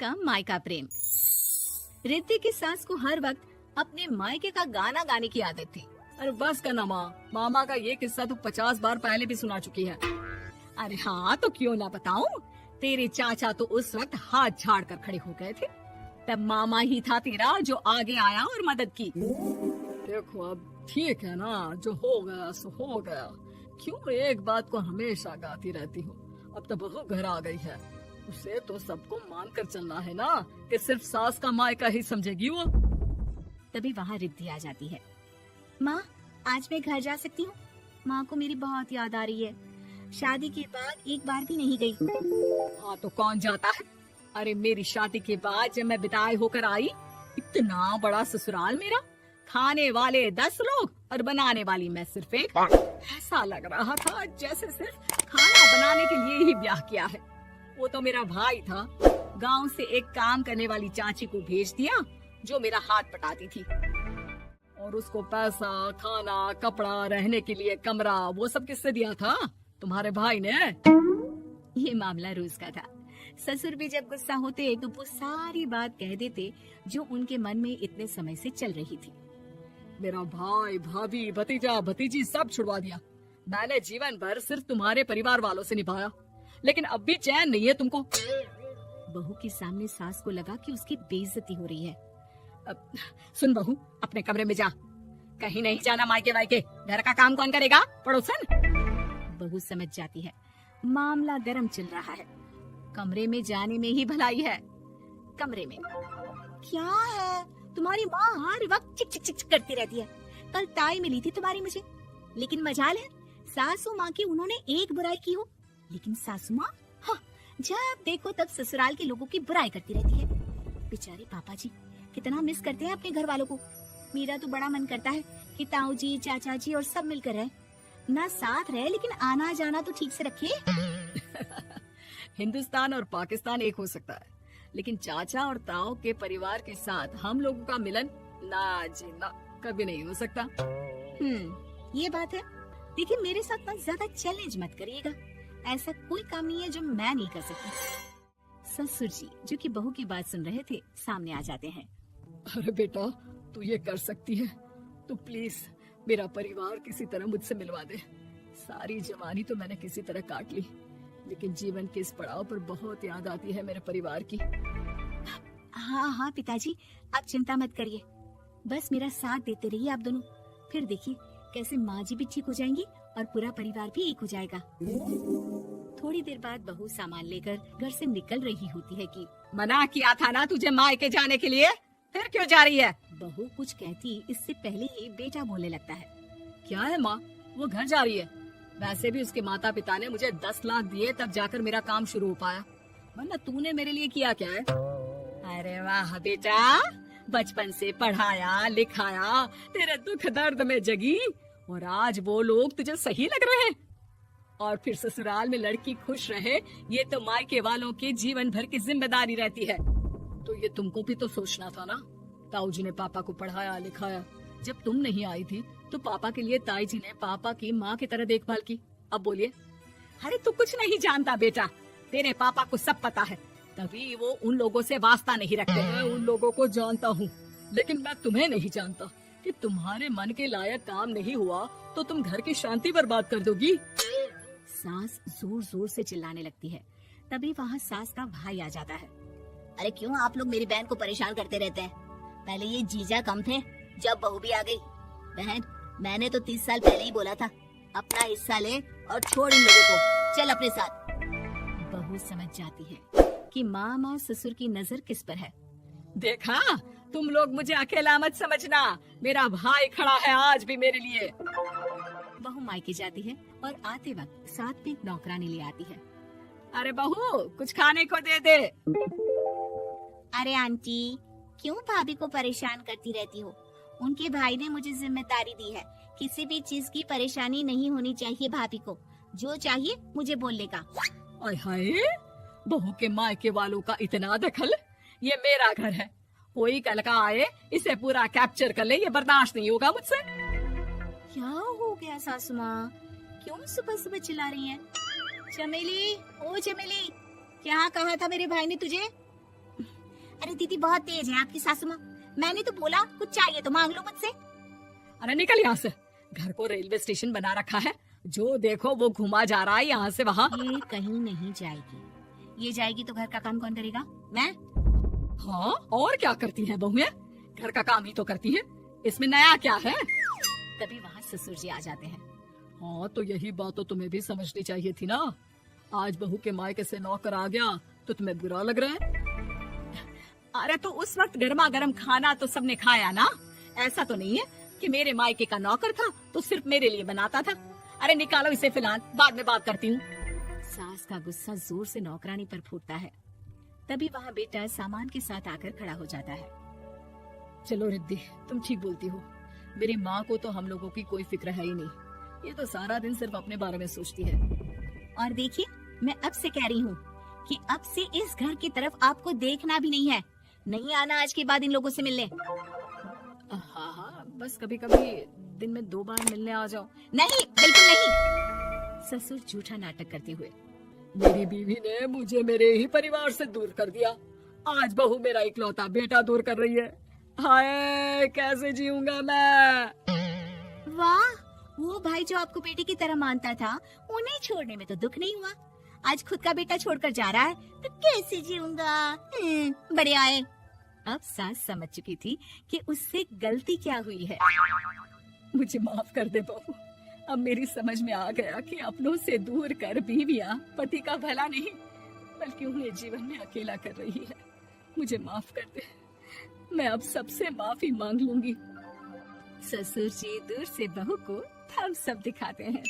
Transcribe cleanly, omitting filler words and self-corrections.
का मायका प्रेम। रिद्धि की सास को हर वक्त अपने मायके का गाना गाने की आदत थी। अरे बस कर ना माँ, मामा का ये किस्सा तो 50 बार पहले भी सुना चुकी है। अरे हाँ, तो क्यों ना बताऊं। तेरे चाचा तो उस वक्त हाथ झाड़ कर खड़े हो गए थे। तब मामा ही था तेरा जो आगे आया और मदद की। देखो अब ठीक है ना, जो हो गया सो हो गया। क्यों एक बात को हमेशा गाती रहती हो। अब तो बहू घर आ गई है, उसे तो सबको मान कर चलना है ना कि सिर्फ सास का मायका ही समझेगी वो। तभी वहाँ रिद्धि आ जाती है। माँ, आज मैं घर जा सकती हूँ? माँ को मेरी बहुत याद आ रही है। शादी के बाद एक बार भी नहीं गई। हाँ तो कौन जाता है। अरे मेरी शादी के बाद जब मैं विदाई होकर आई, इतना बड़ा ससुराल मेरा, खाने वाले 10 लोग और बनाने वाली मैं सिर्फ एक। ऐसा लग रहा था जैसे सिर्फ खाना बनाने के लिए ही ब्याह किया है। वो तो मेरा भाई था, गांव से एक काम करने वाली चाची को भेज दिया जो मेरा हाथ पटाती थी, और उसको पैसा, खाना, कपड़ा, रहने के लिए कमरा, वो सब किससे दिया था? तुम्हारे भाई ने। ये मामला रोज का था। ससुर भी जब गुस्सा होते तो वो सारी बात कह देते जो उनके मन में इतने समय से चल रही थी। मेरा भाई, भाभी, भतीजा, भतीजी सब छुड़वा दिया। मैंने जीवन भर सिर्फ तुम्हारे परिवार वालों से निभाया, लेकिन अब भी चैन नहीं है तुमको। बहू के सामने सास को लगा कि उसकी बेइज्जती हो रही है। अब सुन बहू, अपने कमरे में जा, कहीं नहीं जाना मायके वायके। घर का काम कौन करेगा? पड़ोसन। बहू समझ जाती है मामला गर्म चल रहा है। कमरे में जाने में ही भलाई है। कमरे में क्या है? तुम्हारी माँ हर वक्त चिक चिक चिक करती रहती है। कल ताई मिली थी तुम्हारी मुझे, लेकिन मजाल है सासू माँ की उन्होंने एक बुराई की हो, लेकिन सासू माँ हाँ, जब देखो तब ससुराल के लोगों की बुराई करती रहती है। बेचारे पापा जी कितना मिस करते हैं अपने घर वालों को। मेरा तो बड़ा मन करता है कि ताऊ जी, चाचा जी और सब मिलकर रहे, ना साथ रहे लेकिन आना जाना तो ठीक से रखे। हिंदुस्तान और पाकिस्तान एक हो सकता है, लेकिन चाचा और ताऊ के परिवार के साथ हम लोगों का मिलन ना जी ना, कभी नहीं हो सकता। ये बात है। देखिए मेरे साथ ना ज्यादा चैलेंज मत करिएगा। ऐसा कोई काम नहीं है जो मैं नहीं कर सकती। ससुर जी जो कि बहू की बात सुन रहे थे सामने आ जाते हैं। अरे बेटा, तू ये कर सकती है तो प्लीज मेरा परिवार किसी तरह मुझसे मिलवा दे। सारी जवानी तो मैंने किसी तरह काट ली, लेकिन जीवन के इस पड़ाव पर बहुत याद आती है मेरे परिवार की। हाँ हाँ पिताजी, आप चिंता मत करिए, बस मेरा साथ देते रहिए आप दोनों। फिर देखिए कैसे माँ जी भी ठीक हो जाएंगी और पूरा परिवार भी एक हो जाएगा। थोड़ी देर बाद बहू सामान लेकर घर से निकल रही होती है कि मना किया था ना तुझे मायके जाने के लिए, फिर क्यों जा रही है? बहू कुछ कहती इससे पहले ही बेटा बोलने लगता है। क्या है माँ, वो घर जा रही है। वैसे भी उसके माता पिता ने मुझे 10 लाख दिए तब जाकर मेरा काम शुरू हो पाया, वरना तूने मेरे लिए किया क्या है? अरे वाह बेटा, बचपन से पढ़ाया लिखाया, तेरे दुख दर्द में जगी, और आज वो लोग तुझे सही लग रहे हैं। और फिर ससुराल में लड़की खुश रहे, ये तो मायके वालों की जीवन भर की जिम्मेदारी रहती है। तो ये तुमको भी तो सोचना था ना। ताऊ जी ने पापा को पढ़ाया लिखाया, जब तुम नहीं आई थी तो पापा के लिए ताई जी ने पापा की माँ की तरह देखभाल की। अब बोलिए। अरे तू कुछ नहीं जानता बेटा, तेरे पापा को सब पता है, तभी वो उन लोगों से वास्ता नहीं रखते। मैं उन लोगों को जानता हूँ, लेकिन मैं तुम्हें नहीं जानता कि तुम्हारे मन के लायक काम नहीं हुआ तो तुम घर की शांति बर्बाद कर दोगी। सास जोर जोर से चिल्लाने लगती है। तभी वहाँ सास का भाई आ जाता है। अरे क्यों आप लोग मेरी बहन को परेशान करते रहते हैं? पहले ये जीजा कम थे, जब बहू भी आ गई। बहन, मैंने तो 30 साल पहले ही बोला था, अपना हिस्सा ले और छोड़ इन लोगों को, चल अपने साथ। बहू समझ जाती है कि माँ ससुर की नजर किस पर है। देखा, तुम लोग मुझे अकेला मत समझना, मेरा भाई खड़ा है आज भी मेरे लिए। बहू मायके जाती है और आते वक्त साथ में नौकरानी ले आती है। अरे बहू, कुछ खाने को दे दे। अरे आंटी, क्यों भाभी को परेशान करती रहती हो? उनके भाई ने मुझे जिम्मेदारी दी है, किसी भी चीज की परेशानी नहीं होनी चाहिए भाभी को, जो चाहिए मुझे बोलने का। आय हाय, बहू के मायके वालों का इतना दखल। ये मेरा घर है, कोई कल का आए इसे पूरा कैप्चर कर ले, ये बर्दाश्त नहीं होगा मुझसे। क्या हो गया सासू माँ, क्यों सुबह सुबह चिल्ला रही हैं? चमेली, ओ चमेली, क्या कहा था मेरे भाई ने तुझे? अरे दीदी बहुत तेज है आपकी सासू माँ। मैंने तो बोला कुछ चाहिए तो मांग लो मुझसे। अरे निकल यहाँ से, घर को रेलवे स्टेशन बना रखा है, जो देखो वो घुमा जा रहा है यहाँ से वहाँ। ये कहीं नहीं जाएगी, ये जाएगी तो घर का काम कौन करेगा? मैं। हाँ और क्या करती है बहुएं, घर का काम ही तो करती है, इसमें नया क्या है? तभी वहाँ ससुर जी आ जाते हैं। हाँ तो यही बात तो तुम्हें भी समझनी चाहिए थी ना। आज बहू के मायके से नौकर आ गया तो तुम्हें बुरा लग रहा है? अरे तो उस वक्त गर्मा गर्म खाना तो सबने खाया ना, ऐसा तो नहीं है कि मेरे मायके का नौकर था तो सिर्फ मेरे लिए बनाता था। अरे निकालो इसे, फिलहाल बाद में बात करती हूँ। सास का गुस्सा जोर से नौकरानी पर फूटता है। तभी वहाँ बेटा सामान के साथ आकर खड़ा हो जाता है। चलो रिद्धी, तुम ठीक बोलती हो, मेरी माँ को तो हम लोगों की कोई फिक्र है ही नहीं, ये तो सारा दिन सिर्फ अपने बारे में सोचती है। और देखिए, मैं अब से कह रही हूँ कि अब से इस घर की तरफ आपको देखना भी नहीं है, नहीं आना आज के बाद इन लोगों से मिलने। हाँ हाँ, बस कभी कभी दिन में 2 बार मिलने आ जाओ। नहीं, बिल्कुल नहीं। ससुर झूठा नाटक करते हुए। मेरी बीवी ने मुझे मेरे ही परिवार से दूर कर दिया, आज बहू मेरा इकलौता बेटा दूर कर रही है। हाय कैसे जीऊंगा मैं। वाह, वो भाई जो आपको बेटे की तरह मानता था, उन्हें छोड़ने में तो दुख नहीं हुआ। आज खुद का बेटा छोड़कर जा रहा है तो कैसे जीऊंगा। बढ़िया है। अब सास समझ चुकी थी कि उससे गलती क्या हुई है। मुझे माफ कर दे बहू, अब मेरी समझ में आ गया कि अपनों से दूर कर बीवियां पति का भला नहीं बल्कि उन्हें जीवन में अकेला कर रही है। मुझे माफ कर दे, मैं अब सबसे माफी मांग लूंगी। ससुर जी दूर से बहू को थम्स अप दिखाते हैं।